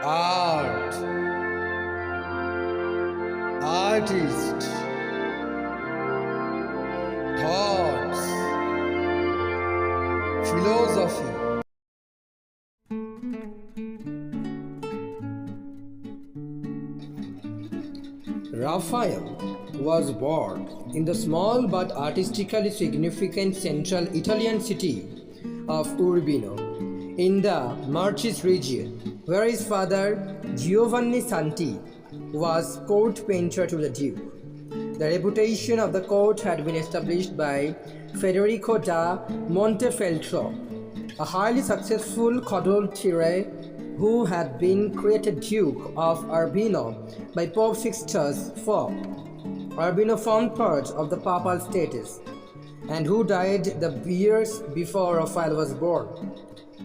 art, artist, thoughts, philosophy. Raphael was born in the small but artistically significant central Italian city of Urbino in the Marches region, where his father Giovanni Santi was court painter to the Duke. The reputation of the court had been established by Federico da Montefeltro, a highly successful condottiere who had been created Duke of Urbino by Pope Sixtus IV. Urbino formed part of the papal status, and who died the years before Raphael was born.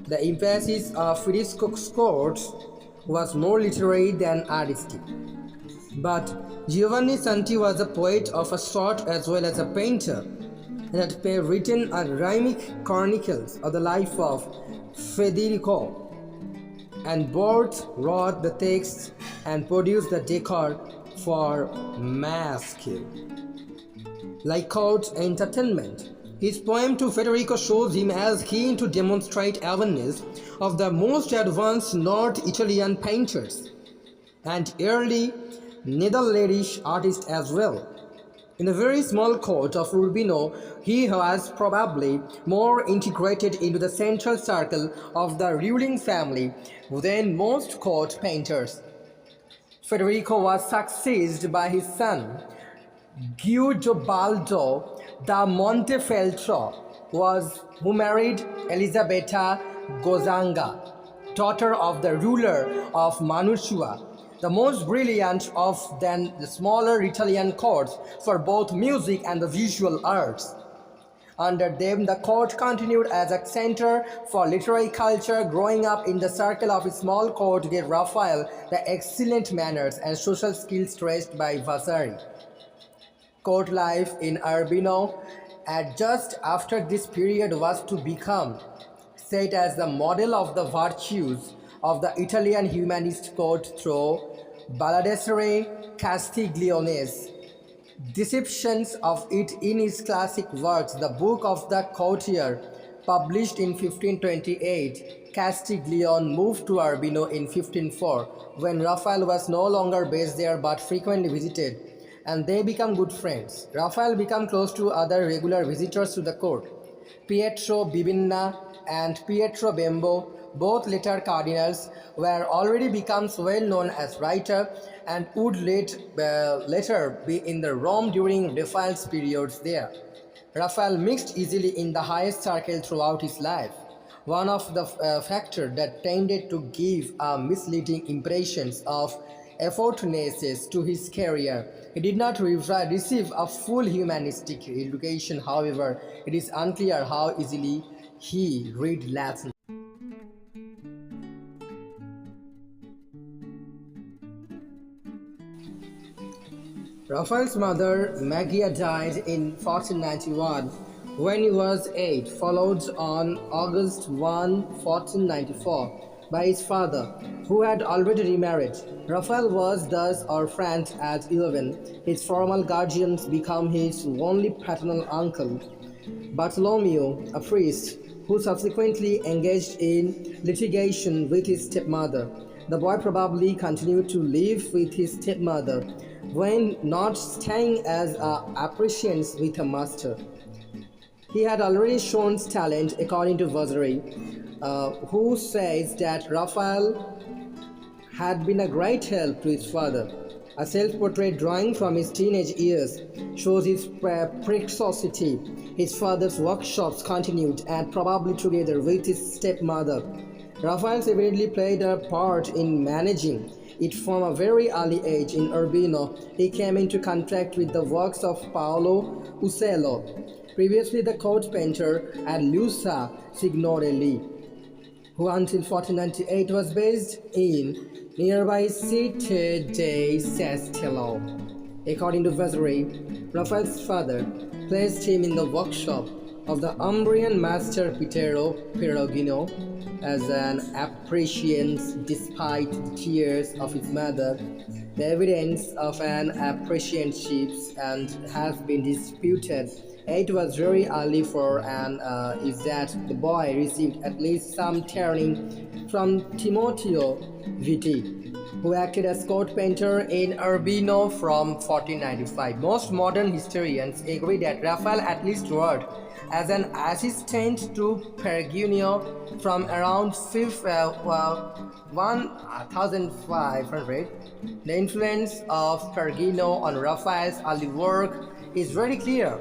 The emphasis of Federico's court was more literary than artistic. But Giovanni Santi was a poet of a sort as well as a painter, and had written a rhythmic chronicles of the life of Federico, and both wrote the texts and produced the decor for masque. Like court entertainment, his poem to Federico shows him as keen to demonstrate awareness of the most advanced North Italian painters and early Netherlandish artists as well. In the very small court of Urbino, he was probably more integrated into the central circle of the ruling family than most court painters. Federico was succeeded by his son, Guidobaldo da Montefeltro, who married Elisabetta Gozanga, daughter of the ruler of Mantua, the most brilliant of then the smaller Italian courts for both music and the visual arts. Under them, the court continued as a center for literary culture. Growing up in the circle of a small court gave Raphael the excellent manners and social skills traced by Vasari. Court life in Urbino at just after this period was to become set as the model of the virtues of the Italian humanist court through Baldassare Castiglione's descriptions of it in his classic works, the Book of the Courtier, published in 1528. Castiglione moved to Urbino in 1504, when Raphael was no longer based there but frequently visited, and they became good friends. Raphael became close to other regular visitors to the court, Pietro Bibina and Pietro Bembo. Both later cardinals were already become well known as writers and would later be in the Rome during Raphael's periods there. Raphael mixed easily in the highest circle throughout his life. One of the factors that tended to give misleading impressions of effortlessness to his career. He did not receive a full humanistic education, however, it is unclear how easily he read Latin. Raphael's mother, Magia, died in 1491 when he was 8, followed on August 1, 1494 by his father, who had already remarried. Raphael was thus orphaned at 11. His formal guardians became his only paternal uncle, Bartolomeo, a priest, who subsequently engaged in litigation with his stepmother. The boy probably continued to live with his stepmother when not staying as apprentice with a master. He had already shown talent, according to Vasari, who says that Raphael had been a great help to his father. A self-portrait drawing from his teenage years shows his precocity. His father's workshops continued, and probably together with his stepmother. Raphael evidently played a part in managing it from a very early age. In Urbino, he came into contact with the works of Paolo Uccello, previously the court painter at Lusa Signorelli, who until 1498 was based in nearby Città dei Castello. According to Vasari, Raphael's father placed him in the workshop of the Umbrian master Pietro Perugino, as an appreciation despite the tears of his mother. The evidence of an apprenticeship and has been disputed. It was very early for an is that the boy received at least some training from Timoteo Viti, who acted as court painter in Urbino from 1495. Most modern historians agree that Raphael at least worked as an assistant to Perugino from around 1500. The influence of Perugino on Raphael's early work is very clear.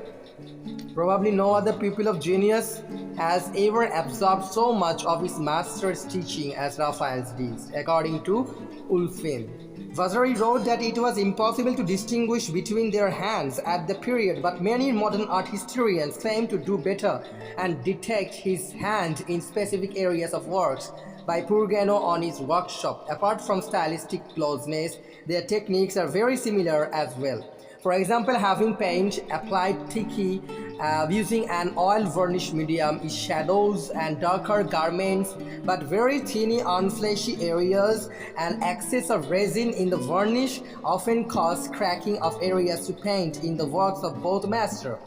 Probably no other pupil of genius has ever absorbed so much of his master's teaching as Raphael did, according to Ulfin. Vasari wrote that it was impossible to distinguish between their hands at the period, but many modern art historians claim to do better and detect his hand in specific areas of works by Perugino on his workshop. Apart from stylistic closeness, their techniques are very similar as well. For example, having paint applied thickly using an oil varnish medium is shadows and darker garments, but very thin unfleshy areas and excess of resin in the varnish often cause cracking of areas to paint in the works of both masters.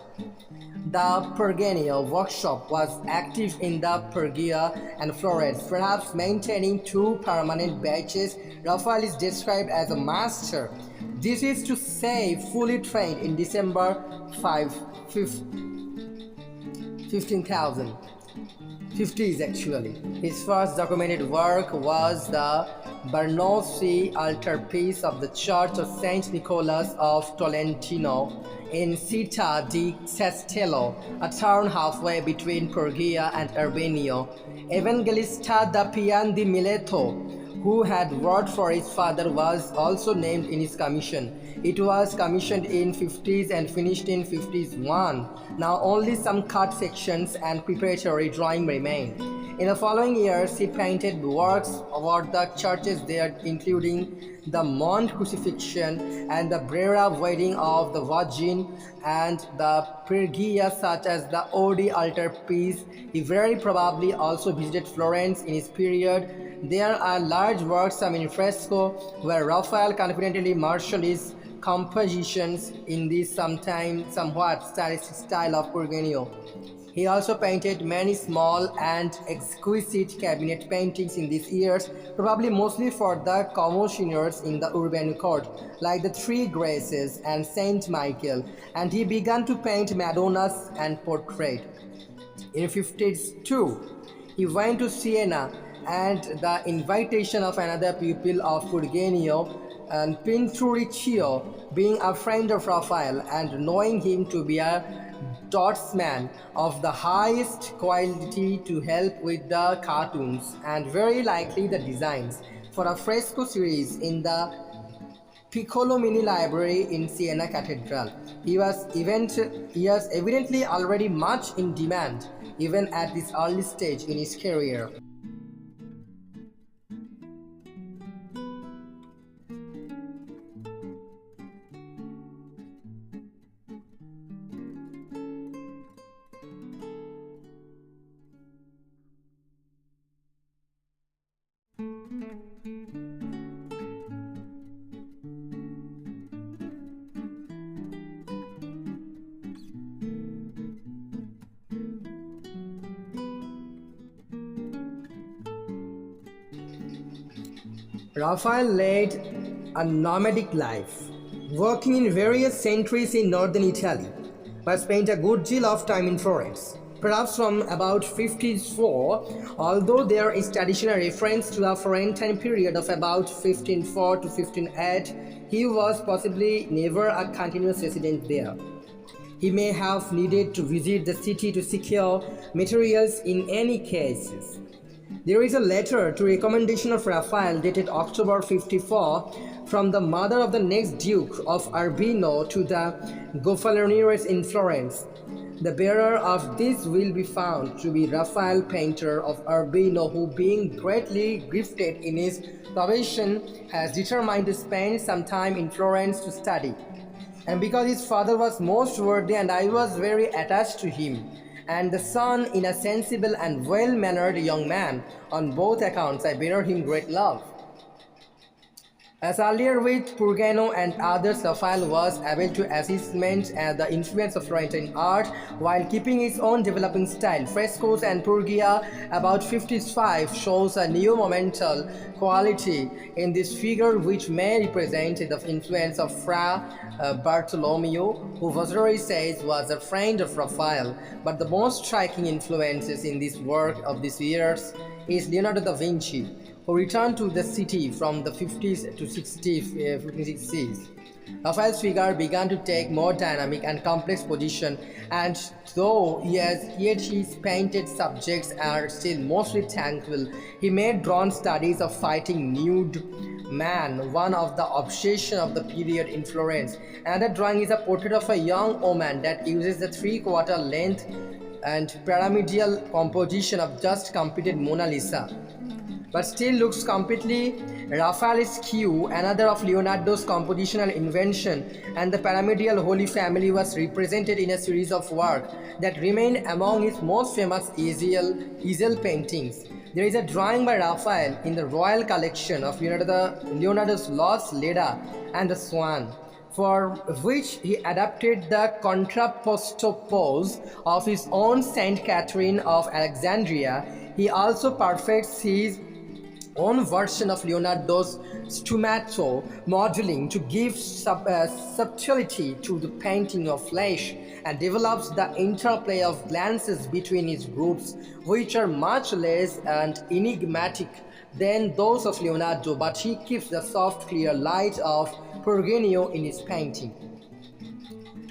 The Perugino workshop was active in the Perugia and Florence, perhaps maintaining two permanent batches. Raphael is described as a master. This is to say, fully trained in December 15,000. 50s actually. His first documented work was the Bernozzi altarpiece of the Church of Saint Nicholas of Tolentino in Città di Castello, a town halfway between Perugia and Urbino. Evangelista da Pian di Mileto, who had worked for his father, was also named in his commission. It was commissioned in 50s and finished in 51. Now only some cut sections and preparatory drawing remain. In the following years, he painted works about the churches there, including the Mont Crucifixion and the Brera Wedding of the Virgin and the Perugia, such as the Odi altarpiece. He very probably also visited Florence in his period. There are large works, some in fresco, where Raphael confidently marshals his compositions in this somewhat stylistic style of Perugino. He also painted many small and exquisite cabinet paintings in these years, probably mostly for the commissioners in the Urbino court, like the Three Graces and Saint Michael, and he began to paint Madonnas and portrait. In 52, he went to Siena, and the invitation of another pupil of Perugino, and Pinturicchio, being a friend of Raphael and knowing him to be a draughtsman of the highest quality, to help with the cartoons and very likely the designs for a fresco series in the Piccolomini Library in Siena Cathedral. He was evidently already much in demand even at this early stage in his career. Raphael led a nomadic life, working in various centuries in northern Italy, but spent a good deal of time in Florence. Perhaps from about 54, although there is traditional reference to a Florentine period of about 1504 to 1508, he was possibly never a continuous resident there. He may have needed to visit the city to secure materials in any cases. There is a letter to recommendation of Raphael dated October 54 from the mother of the next Duke of Urbino to the Gonfaloniers in Florence. The bearer of this will be found to be Raphael, painter of Urbino, who, being greatly gifted in his profession, has determined to spend some time in Florence to study. And because his father was most worthy and I was very attached to him, and the son in a sensible and well-mannered young man. On both accounts, I bear him great love. As earlier with Purgano and others, Raphael was able to assessment the influence of Florentine art while keeping his own developing style. Frescoes and Purgia about 55 shows a new momental quality in this figure which may represent the influence of Fra Bartolomeo, who Vasari says was a friend of Raphael. But the most striking influences in this work of these years is Leonardo da Vinci, who returned to the city from the 50s to 60s. Raphael's figure began to take more dynamic and complex position, and though yet his painted subjects are still mostly tranquil, he made drawn studies of fighting nude man, one of the obsession of the period in Florence. Another drawing is a portrait of a young woman that uses the three-quarter length and pyramidal composition of just completed Mona Lisa, but still looks completely Raphaelesque. Another of Leonardo's compositional invention, and the pyramidal Holy Family was represented in a series of works that remain among his most famous easel paintings. There is a drawing by Raphael in the royal collection of Leonardo's Lost Leda and the Swan, for which he adapted the contrapposto pose of his own Saint Catherine of Alexandria. He also perfects his own version of Leonardo's sfumato modeling to give subtlety to the painting of flesh, and develops the interplay of glances between his groups, which are much less and enigmatic than those of Leonardo, but he keeps the soft clear light of Purgenio in his painting.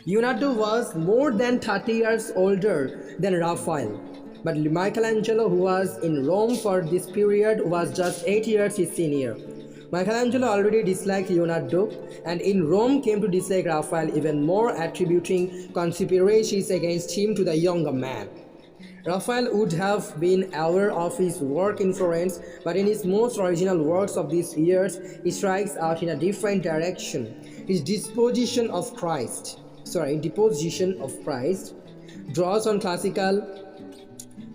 Leonardo was more than 30 years older than Raphael, but Michelangelo, who was in Rome for this period, was just 8 years his senior. Michelangelo already disliked Leonardo, and in Rome came to dislike Raphael even more, attributing conspiracies against him to the younger man. Raphael would have been aware of his work in Florence, but in his most original works of these years, he strikes out in a different direction. His deposition of Christ draws on classical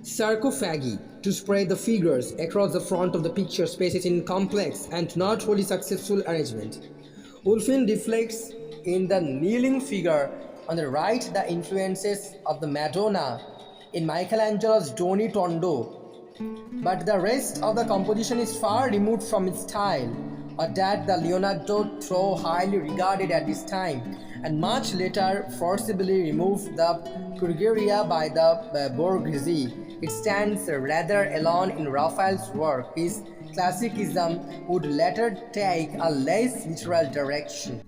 sarcophagi to spread the figures across the front of the picture spaces in complex and not wholly successful arrangement. Wulfin reflects in the kneeling figure on the right the influences of the Madonna in Michelangelo's Doni Tondo, but the rest of the composition is far removed from its style, or that the Leonardo though highly regarded at this time, and much later forcibly removed the Purgueria by the Borghese. It stands rather alone in Raphael's work. His classicism would later take a less literal direction.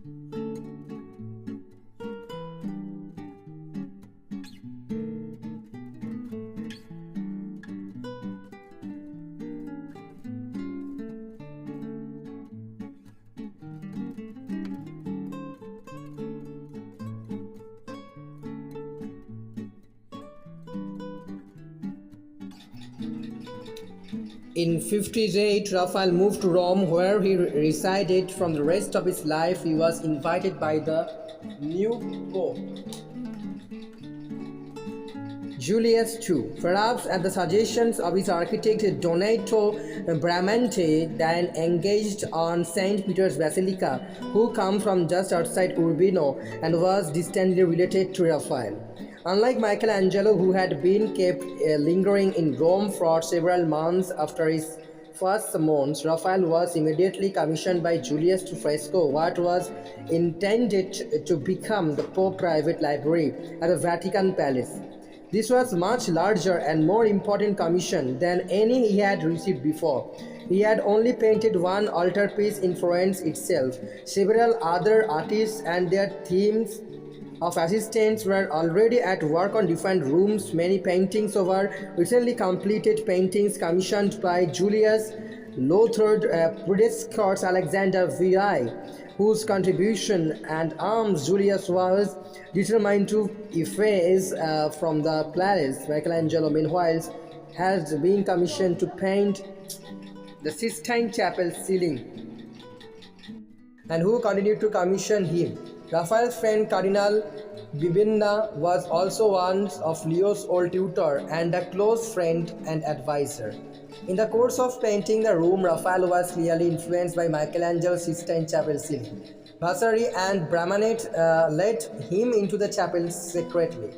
In 58, Raphael moved to Rome, where he resided from the rest of his life. He was invited by the new Pope, Julius II, perhaps at the suggestions of his architect Donato Bramante, then engaged on St. Peter's Basilica, who came from just outside Urbino and was distantly related to Raphael. Unlike Michelangelo, who had been kept lingering in Rome for several months after his first summons, Raphael was immediately commissioned by Julius to fresco what was intended to become the Pope's private library at the Vatican Palace. This was much larger and more important commission than any he had received before. He had only painted one altarpiece in Florence itself. Several other artists and their teams of assistants were already at work on different rooms. Many paintings were recently completed paintings commissioned by Julius Lothar predecessor Alexander VI, whose contribution and arms Julius was determined to efface from the palace. Michelangelo, meanwhile, has been commissioned to paint the Sistine Chapel ceiling, and who continued to commission him. Raphael's friend Cardinal Bibinna was also one of Leo's old tutor and a close friend and advisor. In the course of painting the room, Raphael was clearly influenced by Michelangelo's Sistine Chapel ceiling. Vasari and Brahmanet led him into the chapel secretly.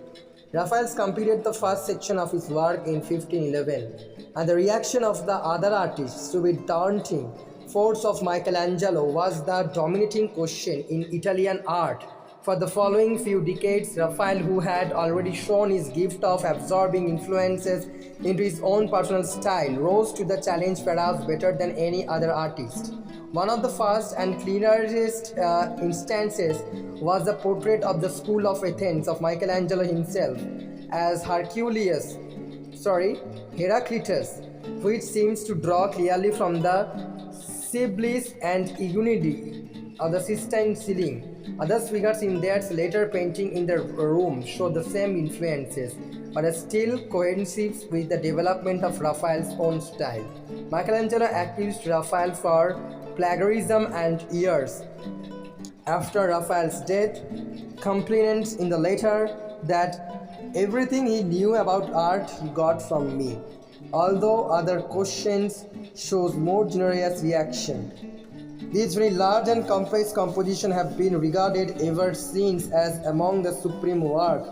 Raphael completed the first section of his work in 1511, and the reaction of the other artists to the daunting force of Michelangelo was the dominating question in Italian art. For the following few decades, Raphael, who had already shown his gift of absorbing influences into his own personal style, rose to the challenge perhaps better than any other artist. One of the first and clearest instances was the portrait of the School of Athens of Michelangelo himself as Heraclitus, which seems to draw clearly from the Siblis and Unity of the Sistine ceiling. Other figures in their later painting in the room show the same influences, but are still coincides with the development of Raphael's own style. Michelangelo accused Raphael for plagiarism and years after Raphael's death, complaining in the letter that everything he knew about art he got from me, although other questions shows more generous reaction. These very large and complex compositions have been regarded ever since as among the supreme work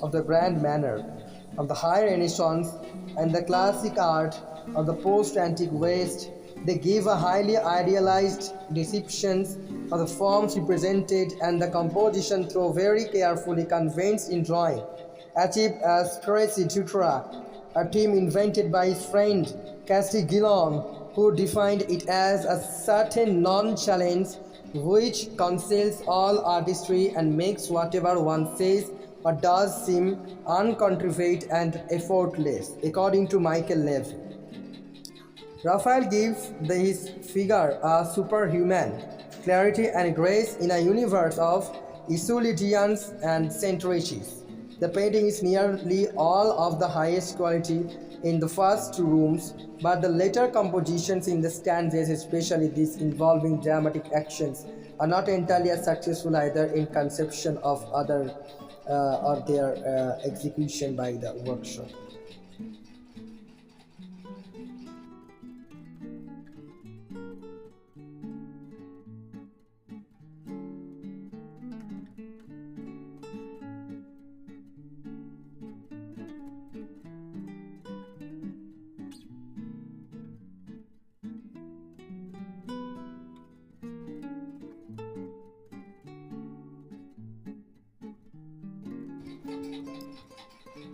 of the grand manner of the High Renaissance and the classic art of the post-antique West. They give a highly idealized depictions of the forms represented and the composition, though very carefully conveys in drawing, achieved as Spiritutra, a term invented by his friend Castiglione, who defined it as a certain non-challenge which conceals all artistry and makes whatever one says or does seem uncultivated and effortless, according to Michael Levy. Raphael gives his figure a superhuman clarity and grace in a universe of Isulidians and centuries. The painting is nearly all of the highest quality in the first two rooms, but the later compositions in the stanzas, especially these involving dramatic actions, are not entirely as successful either in conception of other or their execution by the workshop.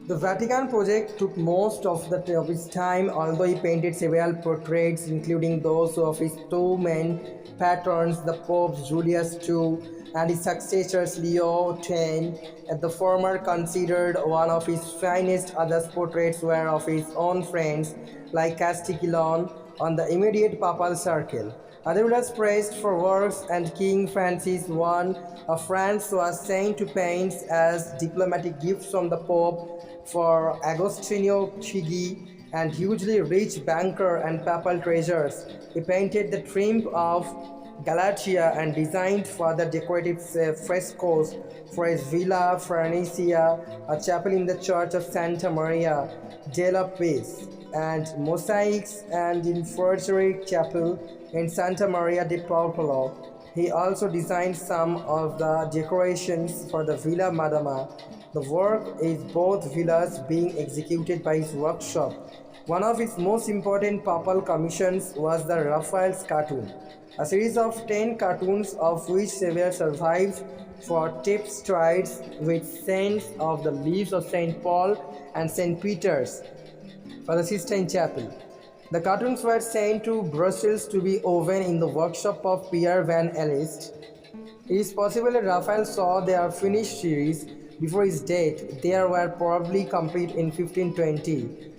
The Vatican project took most of his time, although he painted several portraits, including those of his two main patrons, the Popes Julius II and his successors Leo X. The former considered one of his finest, others portraits were of his own friends like Castiglione on the immediate papal circle. Others praised for works, and King Francis I of France was sent to paint as diplomatic gifts from the Pope for Agostino Chigi and hugely rich banker and papal treasures. He painted the triumph of Galatia and designed further decorative frescoes for his Villa Farnesina, a chapel in the church of Santa Maria della Paz, and mosaics and in Forgery Chapel in Santa Maria di Popolo. He also designed some of the decorations for the Villa Madama. The work is both villas being executed by his workshop. One of his most important papal commissions was the Raphael's cartoon, a series of 10 cartoons of which several survive for tapestries with scenes of the leaves of St. Paul and St. Peter's for the Sistine Chapel. The cartoons were sent to Brussels to be woven in the workshop of Pierre van Elst. It is possible that Raphael saw their finished series before his death. They were probably complete in 1520.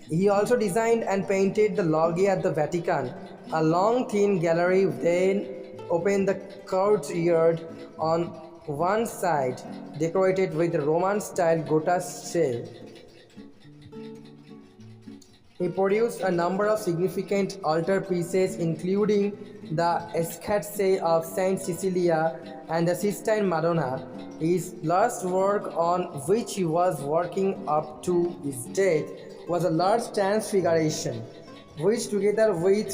He also designed and painted the Loggia at the Vatican, a long thin gallery then opened the courtyard on one side, decorated with the Roman-style Gotha shell. He produced a number of significant altar pieces, including the Scatse of Saint Cecilia and the Sistine Madonna. His last work, on which he was working up to his death, was a large transfiguration, which, together with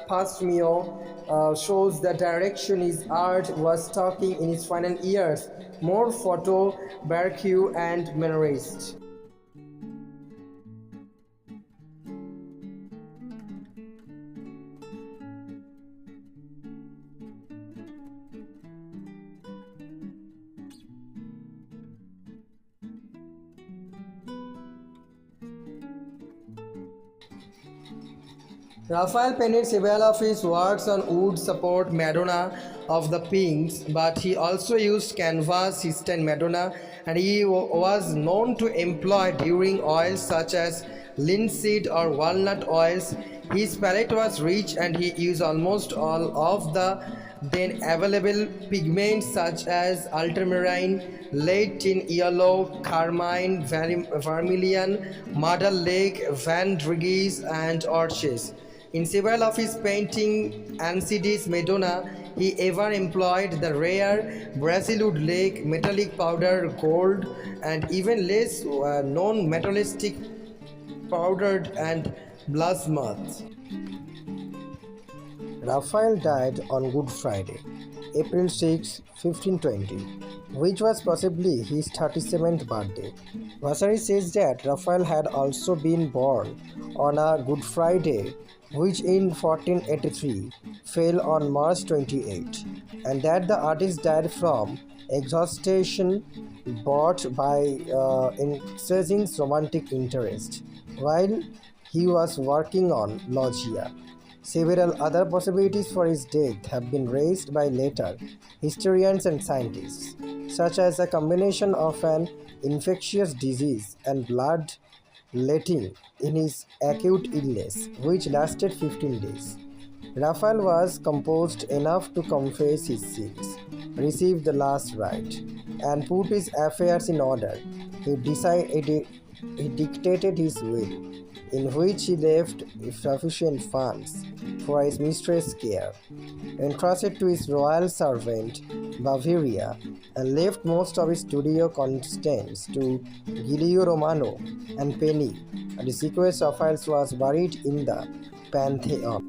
Pasmio, shows the direction his art was taking in his final years, more photo, Barque and Mannerist. Raphael painted several of his works on wood support Madonna of the Pinks, but he also used canvas Sistine Madonna, and he was known to employ during oils such as linseed or walnut oils. His palette was rich and he used almost all of the then available pigments such as ultramarine, light tin yellow, carmine, vermilion, madder lake, van Dries, and orchids. In several of his paintings, Ansides Madonna, he ever employed the rare Brazilwood lake, metallic powder, gold, and even less known metallistic powdered and bismuth. Raphael died on Good Friday, April 6, 1520, which was possibly his 37th birthday. Vasari says that Raphael had also been born on a Good Friday, which in 1483 fell on March 28, and that the artist died from exhaustion brought by increasing romantic interest while he was working on Logia. Several other possibilities for his death have been raised by later historians and scientists, such as a combination of an infectious disease and blood letting in his acute illness, which lasted 15 days. Raphael was composed enough to confess his sins, receive the last rite, and put his affairs in order. He dictated his will, in which he left sufficient funds for his mistress' care, entrusted to his royal servant Bavaria, and left most of his studio contents to Giulio Romano and Penny. And the sequence of Raphael was buried in the Pantheon.